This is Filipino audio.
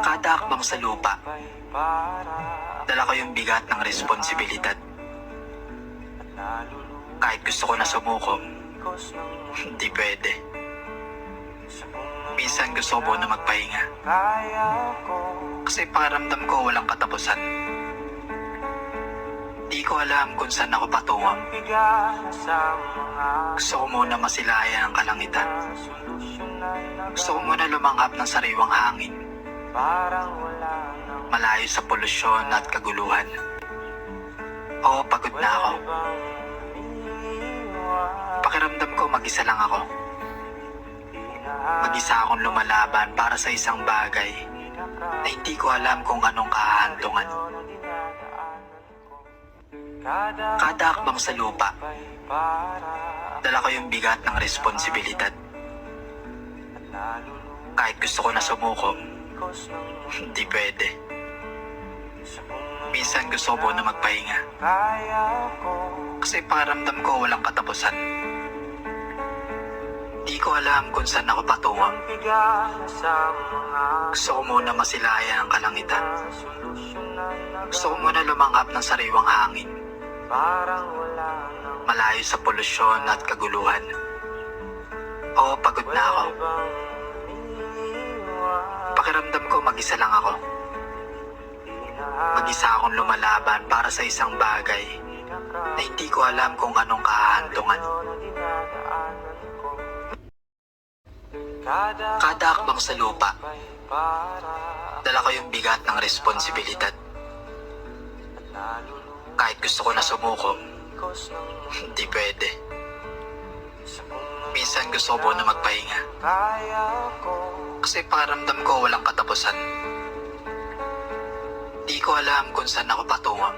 Kada akbang sa lupa, dala ko yung bigat ng responsibilidad. Kahit gusto ko na sumuko, hindi pwede. Minsan gusto ko na magpahinga. Kasi pakiramdam ko walang katapusan. Di ko alam kung saan ako patungo. Gusto ko muna masilayan ang kalangitan. Gusto ko muna lumanghap ng sariwang hangin. Malayo sa polusyon at kaguluhan. Oo, pagod na ako. Pakiramdam ko mag-isa lang ako. Mag-isa akong lumalaban para sa isang bagay na hindi ko alam kung anong kahahantungan. Kada akbang sa lupa, dala ko yung bigat ng responsibilidad. Kahit gusto ko na sumuko, hindi pwede. Minsan gusto ko na magpahinga. Kasi pakiramdam ko walang katapusan. Di ko alam kung saan ako patungo. Gusto ko muna masilayan ang kalangitan. Gusto ko muna lumanghap ng sariwang hangin. Malayo sa polusyon at kaguluhan. Oo, pagod na ako. Pakiramdam ko mag-isa lang ako. Mag-isa akong lumalaban para sa isang bagay na hindi ko alam kung anong kahahantungan. Kada akbang sa lupa, dala ko yung bigat ng responsibilidad. Kahit gusto ko na sumuko, hindi pwede. Minsan gusto ko na magpahinga. Kasi pakiramdam ko walang katapusan. Di ko alam kung saan ako patungo.